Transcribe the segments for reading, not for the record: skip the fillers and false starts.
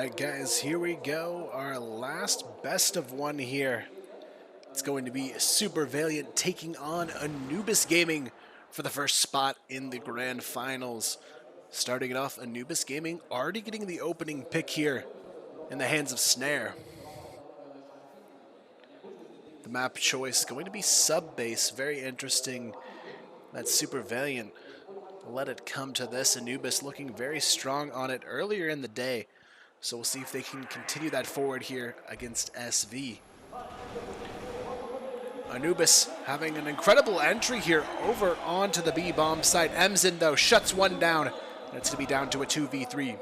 Alright guys, here we go, our last best of one here. It's going to be Super Valiant taking on Anubis Gaming for the first spot in the grand finals. Starting it off, Anubis Gaming already getting the opening pick here in the hands of Snare. The map choice going to be sub-base, very interesting. That Super Valiant let it come to this. Anubis looking very strong on it earlier in the day. So we'll see if they can continue that forward here against SV. Anubis having an incredible entry here over onto the B-bomb site. Emzin, though, shuts one down. And it's going to be down to a 2v3.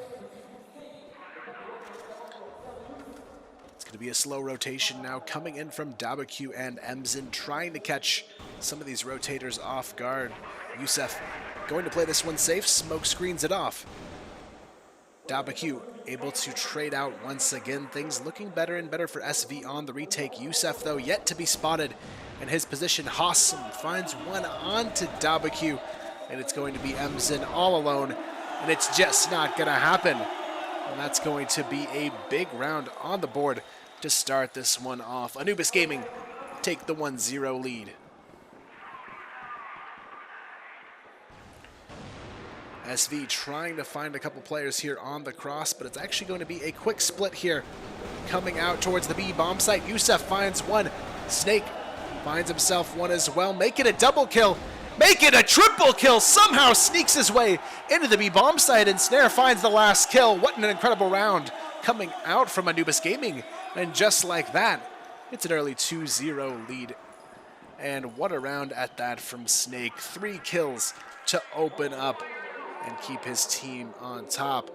It's going to be a slow rotation now coming in from Dabaq and Emzin, trying to catch some of these rotators off guard. Yusef going to play this one safe, smoke screens it off. Dabaq able to trade out once again. Things looking better and better for SV on the retake. Yusef, though, yet to be spotted in his position. Hassam finds one onto Dabaq, and it's going to be Emzin all alone, and it's just not going to happen. And that's going to be a big round on the board to start this one off. Anubis Gaming take the 1-0 lead. SV trying to find a couple players here on the cross, but it's actually going to be a quick split here. Coming out towards the B bomb site, Yusef finds one. Snake finds himself one as well. Make it a double kill. Make it a triple kill. Somehow sneaks his way into the B bomb site, and Snare finds the last kill. What an incredible round coming out from Anubis Gaming. And just like that, it's an early 2-0 lead. And what a round at that from Snake. 3 kills to open up and keep his team on top.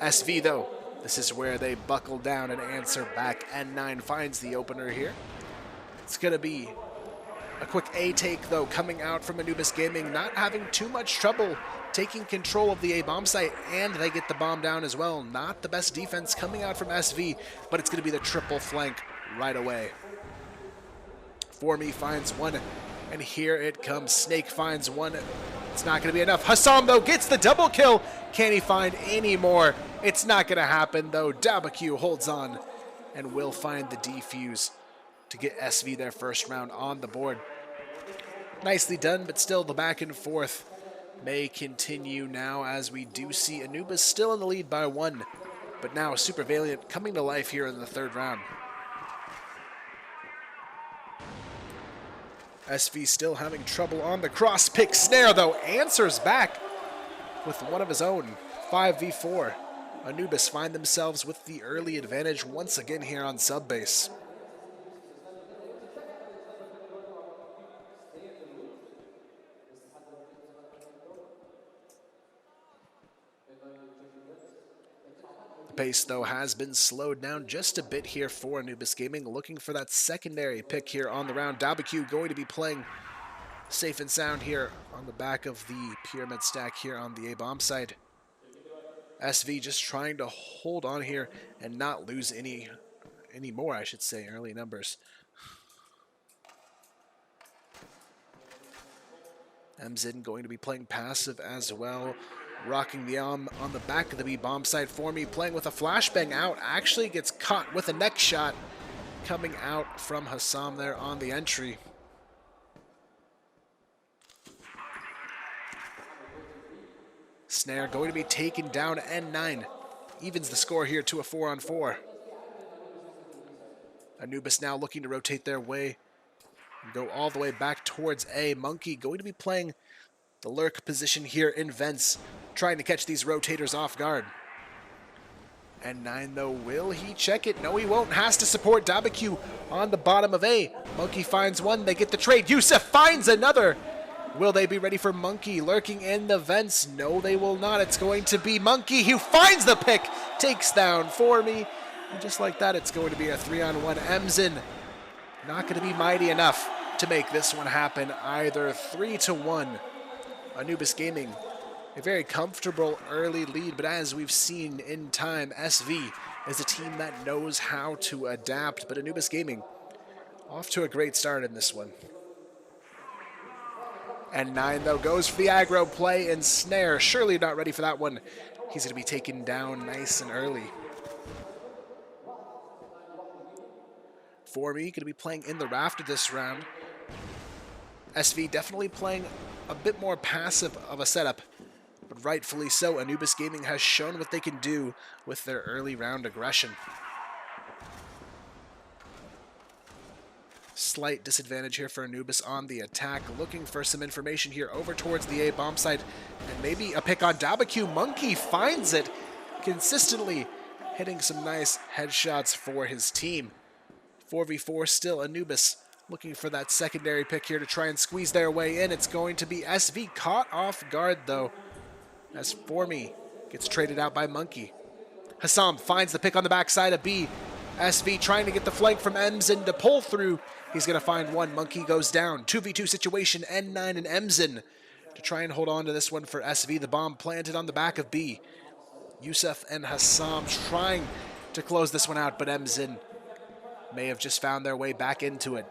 SV, though, this is where they buckle down and answer back. N9 finds the opener here. It's going to be a quick A take, though, coming out from Anubis Gaming, not having too much trouble taking control of the A bomb site, and they get the bomb down as well. Not the best defense coming out from SV, but it's going to be the triple flank right away. Formi finds one, and here it comes. Snake finds one. It's not going to be enough. Hassam, though, gets the double kill. Can he find any more? It's not going to happen, though. Dabaq holds on and will find the defuse to get SV their first round on the board. Nicely done, but still the back and forth may continue now, as we do see Anubis still in the lead by 1. But now Super Valiant coming to life here in the third round. SV still having trouble on the cross pick. Snare, though, answers back with one of his own. 5v4. Anubis find themselves with the early advantage once again here on sub-base. The pace, though, has been slowed down just a bit here for Anubis Gaming, looking for that secondary pick here on the round. Dabaq going to be playing safe and sound here on the back of the pyramid stack here on the A-bomb side. SV just trying to hold on here and not lose any more, I should say, early numbers. Emzin going to be playing passive as well. Rocking the on the back of the B-bomb side. Formi playing with a flashbang out. Actually gets caught with a neck shot coming out from Hassam there on the entry. Snare going to be taken down. N9 evens the score here to a 4-on-4. Anubis now looking to rotate their way and go all the way back towards A. Monkey going to be playing the lurk position here in vents, trying to catch these rotators off guard. N9, though, will he check it? No, he won't. Has to support Dabaq on the bottom of A. Monkey finds one. They get the trade. Yusef finds another. Will they be ready for Monkey lurking in the vents? No, they will not. It's going to be Monkey who finds the pick. Takes down Formi. And just like that, it's going to be a 3-on-1. Emzin not going to be mighty enough to make this one happen either. 3-1. Anubis Gaming, a very comfortable early lead, but as we've seen in time, SV is a team that knows how to adapt, but Anubis Gaming off to a great start in this one. N9, though, goes for the aggro play, and Snare surely not ready for that one. He's going to be taken down nice and early. For me, going to be playing in the raft this round. SV definitely playing a bit more passive of a setup, but rightfully so. Anubis Gaming has shown what they can do with their early round aggression. Slight disadvantage here for Anubis on the attack, looking for some information here over towards the A bomb site, and maybe a pick on Dabaqu. Monkey finds it, consistently hitting some nice headshots for his team. 4v4 still, Anubis looking for that secondary pick here to try and squeeze their way in. It's going to be SV caught off guard though, as Formy gets traded out by Monkey. Hassam finds the pick on the backside of B. SV trying to get the flank from Emzen to pull through. He's going to find one. Monkey goes down. 2v2 situation. N9 and Emzen to try and hold on to this one for SV. The bomb planted on the back of B. Yusuf and Hassam trying to close this one out, but Emzen may have just found their way back into it.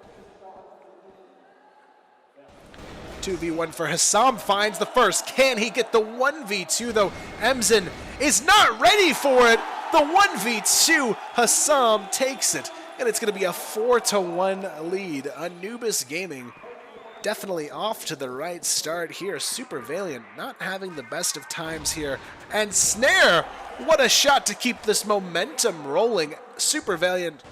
2v1 for Hassam, finds the first. Can he get the 1v2 though? Emzen is not ready for it. The 1v2, Hassam takes it, and it's going to be a 4-1 lead. Anubis Gaming definitely off to the right start here. Super Valiant not having the best of times here. And Snare, what a shot to keep this momentum rolling. Super Valiant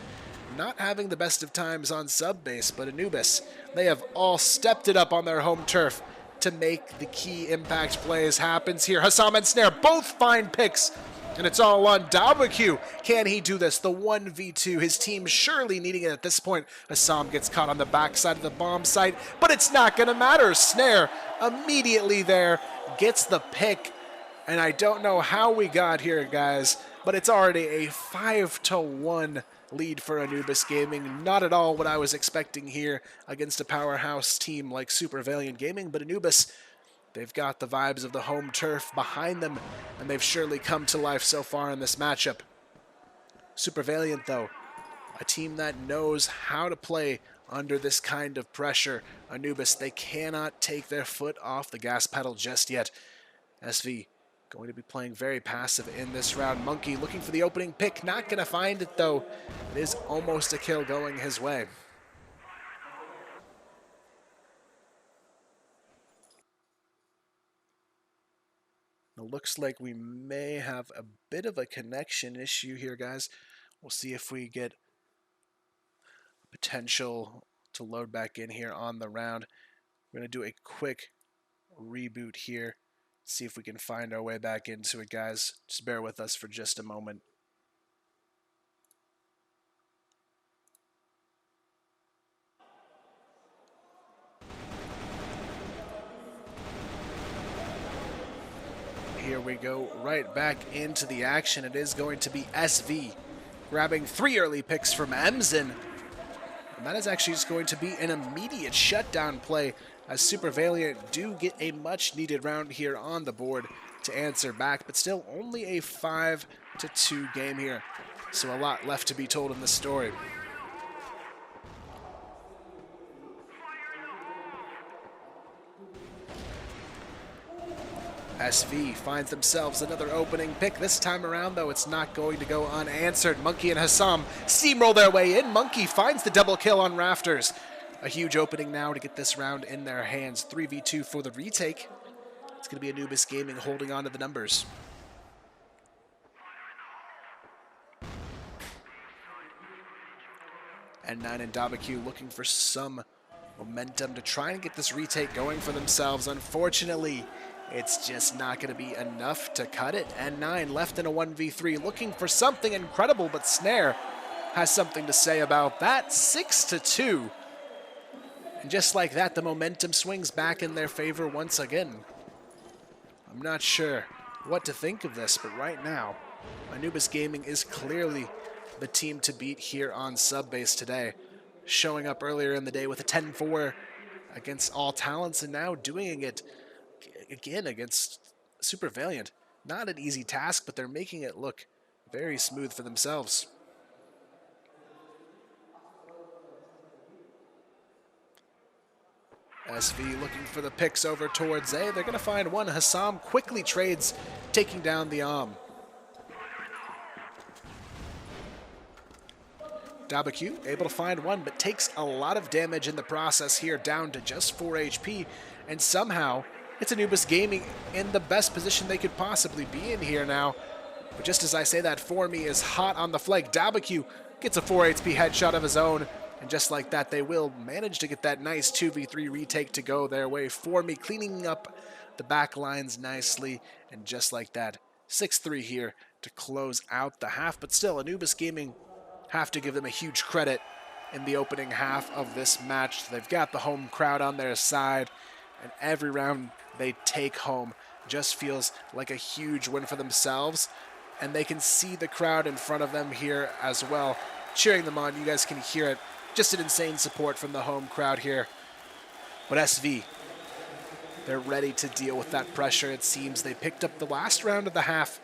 not having the best of times on sub base, but Anubis, they have all stepped it up on their home turf to make the key impact plays happens here. Hassam and Snare both find picks, and it's all on Dabaqu. Can he do this? The 1v2, his team surely needing it at this point. Hassam gets caught on the backside of the bomb site, but it's not going to matter. Snare immediately there gets the pick, and I don't know how we got here, guys, but it's already a 5-1 lead for Anubis Gaming. Not at all what I was expecting here against a powerhouse team like Super Valiant Gaming, but Anubis, they've got the vibes of the home turf behind them, and they've surely come to life so far in this matchup. Super Valiant, though, a team that knows how to play under this kind of pressure. Anubis, they cannot take their foot off the gas pedal just yet. SV going to be playing very passive in this round. Monkey looking for the opening pick, not going to find it though. It is almost a kill going his way. It looks like we may have a bit of a connection issue here, guys. We'll see if we get potential to load back in here on the round. We're going to do a quick reboot here. See if we can find our way back into it, guys. Just bear with us for just a moment. Here we go, right back into the action. It is going to be SV grabbing 3 early picks from Emzen. And that is actually just going to be an immediate shutdown play, as Super Valiant do get a much needed round here on the board to answer back, but still only a 5-2 game here. So a lot left to be told in this story. SV finds themselves another opening pick. This time around, though, it's not going to go unanswered. Monkey and Hassam steamroll their way in. Monkey finds the double kill on Rafters. A huge opening now to get this round in their hands. 3v2 for the retake. It's going to be Anubis Gaming holding on to the numbers. N9 and Dabaqu looking for some momentum to try and get this retake going for themselves. Unfortunately, it's just not going to be enough to cut it. N9 left in a 1v3 looking for something incredible, but Snare has something to say about that. 6-2. And just like that, the momentum swings back in their favor once again. I'm not sure what to think of this, but right now, Anubis Gaming is clearly the team to beat here on Subbase today. Showing up earlier in the day with a 10-4 against all talents, and now doing it again against Super Valiant. Not an easy task, but they're making it look very smooth for themselves. SV looking for the picks over towards A. They're going to find one. Hassam quickly trades, taking down the Dabaqu able to find one, but takes a lot of damage in the process here, down to just 4 HP, and somehow it's Anubis Gaming in the best position they could possibly be in here now. But just as I say that, Formy is hot on the flank. Dabaqu gets a 4 HP headshot of his own, and just like that, they will manage to get that nice 2v3 retake to go their way. Formy cleaning up the back lines nicely, and just like that, 6-3 here to close out the half. But still, Anubis Gaming have to give them a huge credit in the opening half of this match. They've got the home crowd on their side, and every round they take home just feels like a huge win for themselves. And they can see the crowd in front of them here as well, cheering them on. You guys can hear it. Just an insane support from the home crowd here. But SV, they're ready to deal with that pressure. It seems they picked up the last round of the half,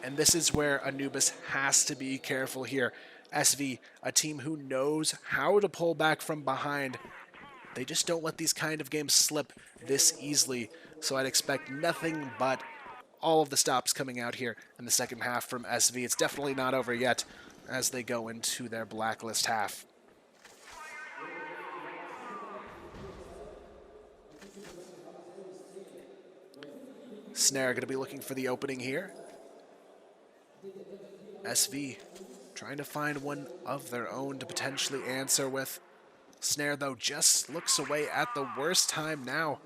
and this is where Anubis has to be careful here. SV, a team who knows how to pull back from behind. They just don't let these kind of games slip this easily. So I'd expect nothing but all of the stops coming out here in the second half from SV. It's definitely not over yet as they go into their blacklist half. Snare going to be looking for the opening here. SV trying to find one of their own to potentially answer with. Snare, though, just looks away at the worst time now.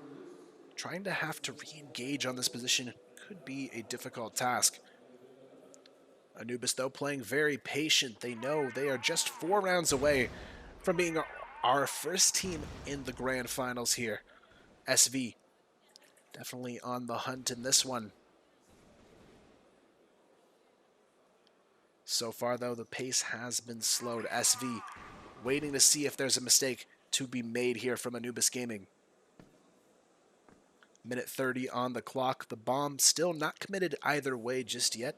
Trying to have to re-engage on this position could be a difficult task. Anubis, though, playing very patient. They know they are just 4 rounds away from being our first team in the grand finals here. SV definitely on the hunt in this one. So far, though, the pace has been slowed. SV waiting to see if there's a mistake to be made here from Anubis Gaming. Minute 30 on the clock. The bomb still not committed either way just yet.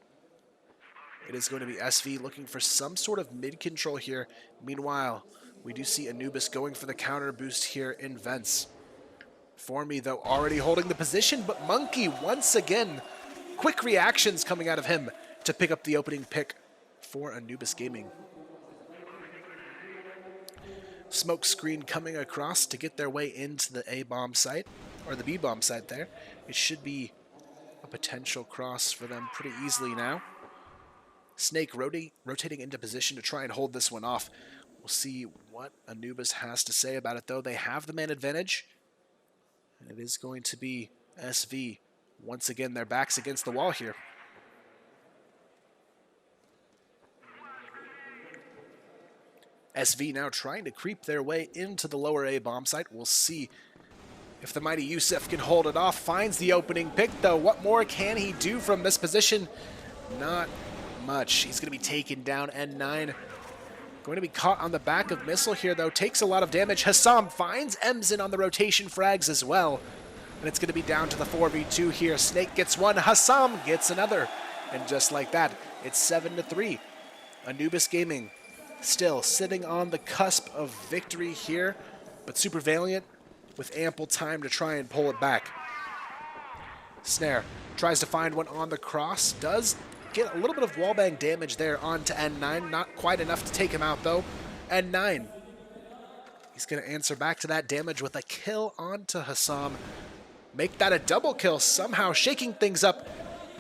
It is going to be SV looking for some sort of mid-control here. Meanwhile, we do see Anubis going for the counter boost here in Vents. Formy, though, already holding the position, but Monkey, once again, quick reactions coming out of him to pick up the opening pick for Anubis Gaming. Smoke screen coming across to get their way into the A-bomb site, or the B-bomb site there. It should be a potential cross for them pretty easily now. Snake rotating into position to try and hold this one off. We'll see what Anubis has to say about it, though. They have the man advantage, and it is going to be SV. Once again, their backs against the wall here. SV now trying to creep their way into the lower A bomb site. We'll see if the mighty Yusef can hold it off. Finds the opening pick, though. What more can he do from this position? Not much. He's going to be taken down. N9 going to be caught on the back of Missile here, though. Takes a lot of damage. Hassam finds Emzin on the rotation frags as well. And it's going to be down to the 4v2 here. Snake gets one. Hassam gets another. And just like that, it's 7-3. Anubis Gaming still sitting on the cusp of victory here, but Super Valiant with ample time to try and pull it back. Snare tries to find one on the cross, does get a little bit of wallbang damage there onto N9, not quite enough to take him out though. N9, he's going to answer back to that damage with a kill onto Hassam. Make that a double kill, somehow shaking things up,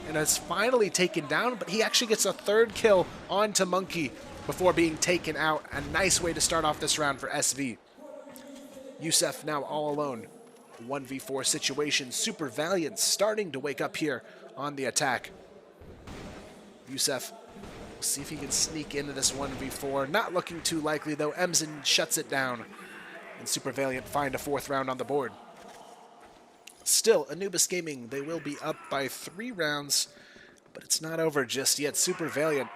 and is finally taken down, but he actually gets a third kill onto Monkey before being taken out. A nice way to start off this round for SV. Yusef now all alone. 1v4 situation. Super Valiant starting to wake up here on the attack. Yusef, we'll see if he can sneak into this 1v4. Not looking too likely though. Emzin shuts it down. And Super Valiant find a 4th round on the board. Still, Anubis Gaming, they will be up by 3 rounds, but it's not over just yet. Super Valiant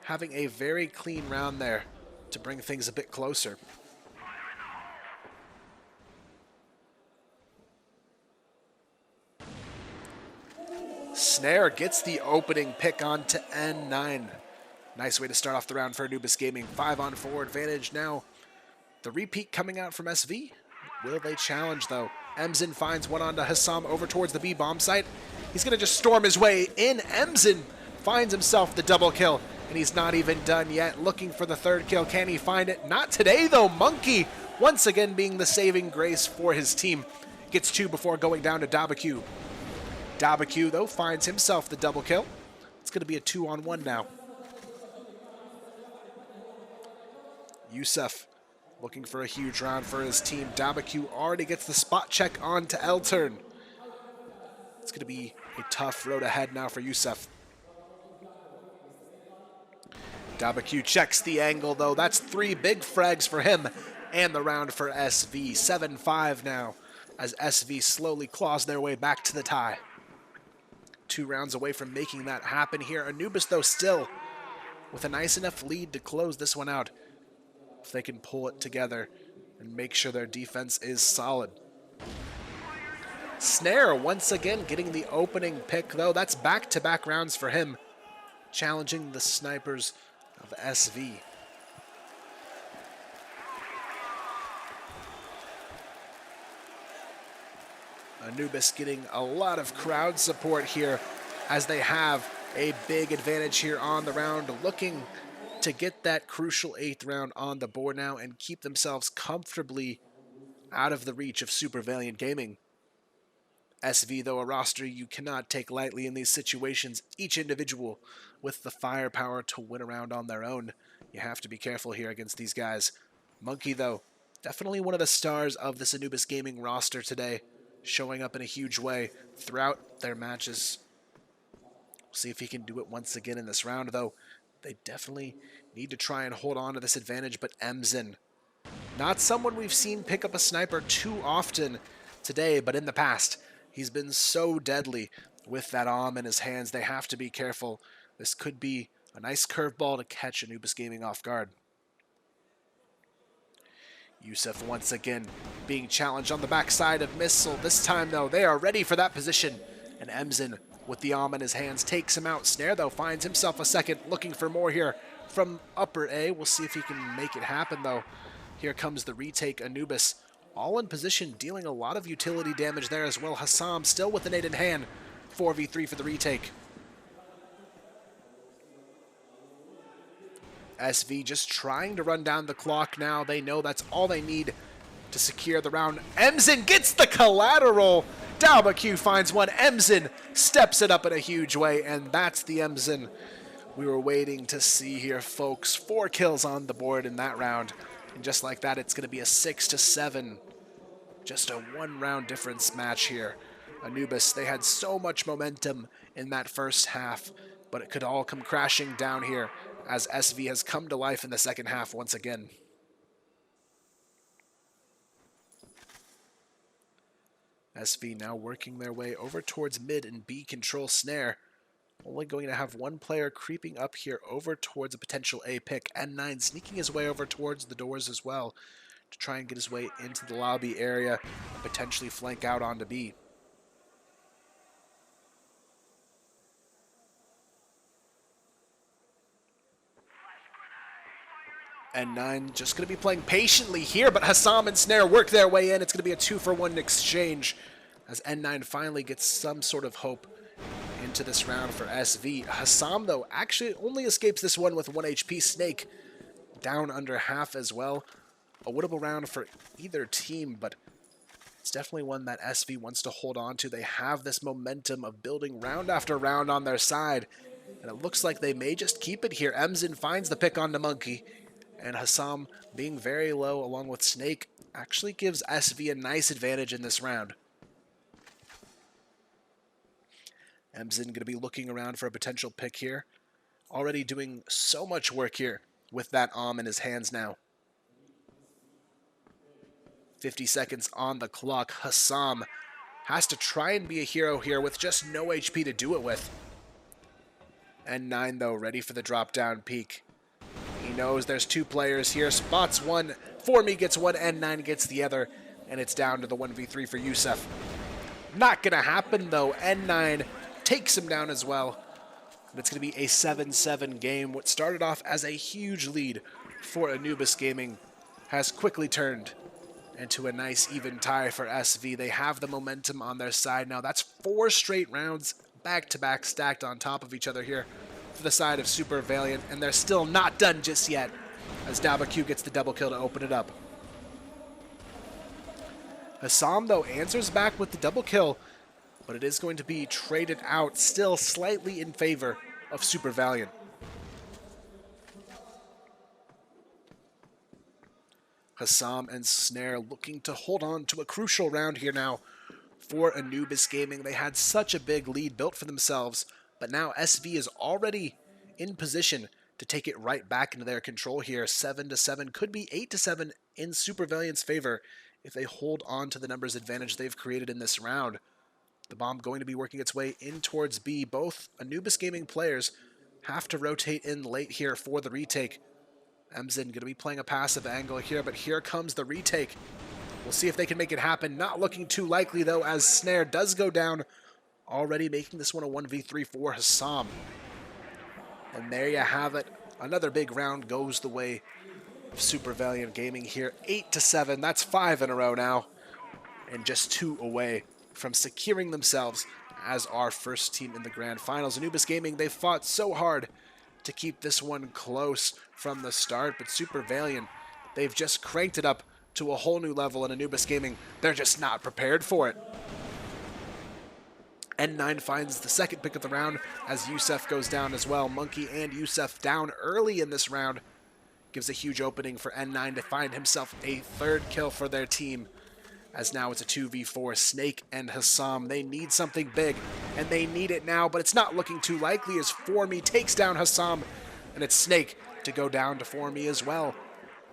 having a very clean round there to bring things a bit closer. Snare gets the opening pick onto N9. Nice way to start off the round for Anubis Gaming. 5-on-4 advantage now. The repeat coming out from SV. Will they challenge though? Emzin finds one onto Hassam over towards the B bomb site. He's going to just storm his way in. Emzin finds himself the double kill, and he's not even done yet. Looking for the third kill. Can he find it? Not today, though. Monkey, once again being the saving grace for his team. Gets 2 before going down to Dabaku. Dabaku, though, finds himself the double kill. It's going to be a 2-on-1 now. Yusuf looking for a huge round for his team. Dabaku already gets the spot check on to Eltern. It's going to be a tough road ahead now for Yusuf. Dabaku checks the angle, though. That's 3 big frags for him and the round for SV. 7-5 now as SV slowly claws their way back to the tie. 2 rounds away from making that happen here. Anubis, though, still with a nice enough lead to close this one out. If they can pull it together and make sure their defense is solid. Snare once again getting the opening pick, though. That's back-to-back rounds for him, challenging the snipers of SV. Anubis getting a lot of crowd support here as they have a big advantage here on the round, looking to get that crucial 8th round on the board now and keep themselves comfortably out of the reach of Super Valiant Gaming. SV, though, a roster you cannot take lightly in these situations. Each individual with the firepower to win a round on their own. You have to be careful here against these guys. Monkey, though, definitely one of the stars of this Anubis Gaming roster today, showing up in a huge way throughout their matches. We'll see if he can do it once again in this round, though. They definitely need to try and hold on to this advantage, but Emzin, not someone we've seen pick up a sniper too often today, but in the past, he's been so deadly with that arm in his hands. They have to be careful. This could be a nice curveball to catch Anubis Gaming off guard. Yusuf once again being challenged on the backside of Missile. This time, though, they are ready for that position. And Emzin, with the arm in his hands, takes him out. Snare, though, finds himself a second, looking for more here from upper A. We'll see if he can make it happen, though. Here comes the retake. Anubis all in position, dealing a lot of utility damage there as well. Hassam still with the nade in hand. 4v3 for the retake. SV just trying to run down the clock now. They know that's all they need to secure the round. Emzin gets the collateral. Dabaku finds one. Emzin steps it up in a huge way, and that's the Emzin we were waiting to see here, folks. 4 kills on the board in that round. And just like that, it's going to be a 6-7. Just a 1-round difference match here. Anubis, they had so much momentum in that first half, but it could all come crashing down here as SV has come to life in the second half once again. SV now working their way over towards mid and B control. Snare only going to have 1 player creeping up here over towards a potential A pick. N9 sneaking his way over towards the doors as well to try and get his way into the lobby area and potentially flank out onto B. N9 just going to be playing patiently here, but Hassam and Snare work their way in. It's going to be a 2-for-1 exchange as N9 finally gets some sort of hope into this round for SV. Hassam, though, actually only escapes this one with 1 HP. Snake down under half as well. A winnable round for either team, but it's definitely one that SV wants to hold on to. They have this momentum of building round after round on their side, and it looks like they may just keep it here. Emzin finds the pick on the Monkey, and Hassam being very low along with Snake actually gives SV a nice advantage in this round. Emzin going to be looking around for a potential pick here. Already doing so much work here with that arm in his hands now. 50 seconds on the clock. Hassam has to try and be a hero here with just no HP to do it with. N9, though, ready for the drop-down peek. He knows there's 2 players here. Spots one. For me gets one. N9 gets the other. And it's down to the 1v3 for Yusuf. Not going to happen, though. N9 takes him down as well. And it's going to be a 7-7 game. What started off as a huge lead for Anubis Gaming has quickly turned into a nice even tie for SV. They have the momentum on their side now. That's 4 straight rounds back-to-back stacked on top of each other here for the side of Super Valiant, and they're still not done just yet, as Dabaq gets the double kill to open it up. Hassam, though, answers back with the double kill, but it is going to be traded out, still slightly in favor of Super Valiant. Hassam and Snare looking to hold on to a crucial round here now for Anubis Gaming. They had such a big lead built for themselves, but now SV is already in position to take it right back into their control here. 7-7, could be 8-7 in Super Valiant's favor if they hold on to the numbers advantage they've created in this round. The bomb going to be working its way in towards B. Both Anubis Gaming players have to rotate in late here for the retake. Emzen going to be playing a passive angle here, but here comes the retake. We'll see if they can make it happen. Not looking too likely, though, as Snare does go down, already making this one a 1v3 for Hassam. And there you have it. Another big round goes the way of Super Valiant Gaming here. 8-7. That's 5 in a row now, and just 2 away from securing themselves as our first team in the grand finals. Anubis Gaming, they fought so hard to keep this one close from the start, but Super Valiant, they've just cranked it up to a whole new level, and Anubis Gaming, they're just not prepared for it. N9 finds the second pick of the round as Yusef goes down as well. Monkey and Yusef down early in this round gives a huge opening for N9 to find himself a third kill for their team, as now it's a 2v4. Snake and Hassam, they need something big, and they need it now, but it's not looking too likely as Formy takes down Hassam, and it's Snake to go down to Formy as well.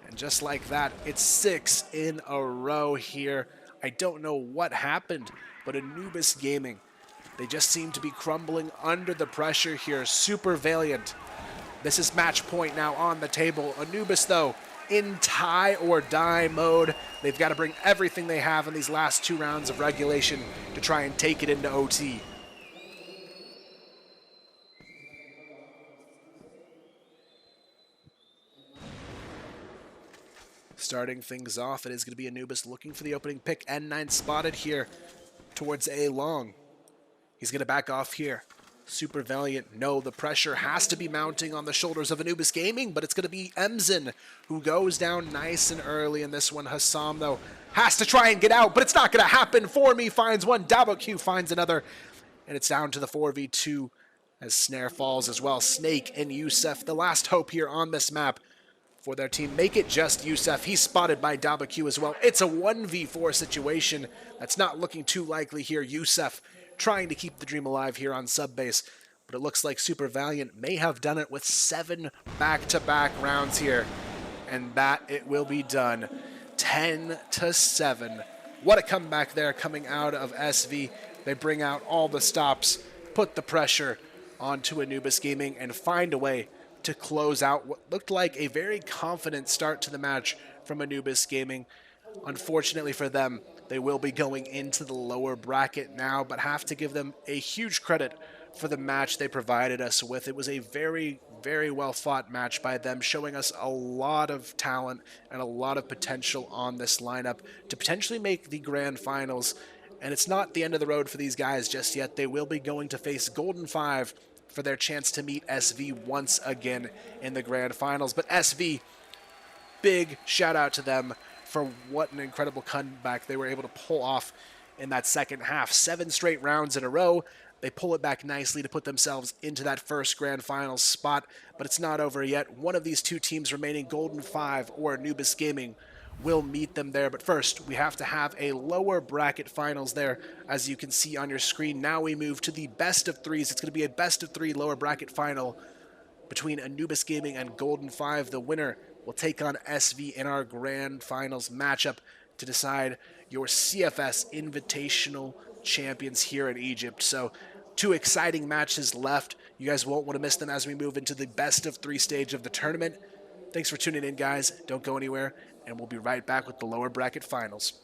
And just like that, it's 6 in a row here. I don't know what happened, but Anubis Gaming, they just seem to be crumbling under the pressure here. Super Valiant, this is match point now on the table. Anubis, though, in tie or die mode. They've got to bring everything they have in these last 2 rounds of regulation to try and take it into OT. Starting things off, it is going to be Anubis looking for the opening pick. N9 spotted here towards A long. He's going to back off here. Super Valiant, no, the pressure has to be mounting on the shoulders of Anubis Gaming, but it's going to be Emzen who goes down nice and early in this one. Hassam, though, has to try and get out, but it's not going to happen. Formy finds one, Dabaq finds another, and it's down to the 4v2 as Snare falls as well. Snake and Yusef, the last hope here on this map for their team. Make it just Yusef. He's spotted by Dabaq as well. It's a 1v4 situation. That's not looking too likely here. Yusef trying to keep the dream alive here on sub base, but it looks like Super Valiant may have done it with 7 back-to-back rounds here, and that it will be done. 10-7. What a comeback there coming out of SV. They bring out all the stops, put the pressure onto Anubis Gaming, and find a way to close out what looked like a very confident start to the match from Anubis Gaming. Unfortunately for them, they will be going into the lower bracket now, but have to give them a huge credit for the match they provided us with. It was a very, very well fought match by them, showing us a lot of talent and a lot of potential on this lineup to potentially make the grand finals. And it's not the end of the road for these guys just yet. They will be going to face Golden 5 for their chance to meet SV once again in the grand finals. But SV, big shout out to them for what an incredible comeback they were able to pull off in that second half. 7 straight rounds in a row. They pull it back nicely to put themselves into that first grand finals spot, but it's not over yet. One of these 2 teams remaining, Golden 5 or Anubis Gaming, will meet them there. But first, we have to have a lower bracket finals there, as you can see on your screen. Now we move to the best of 3s. It's going to be a best of 3 lower bracket final between Anubis Gaming and Golden 5. The winner will take on SV in our grand finals matchup to decide your CFS Invitational champions here in Egypt. So 2 exciting matches left. You guys won't want to miss them as we move into the best of 3 stage of the tournament. Thanks for tuning in, guys. Don't go anywhere, and we'll be right back with the lower bracket finals.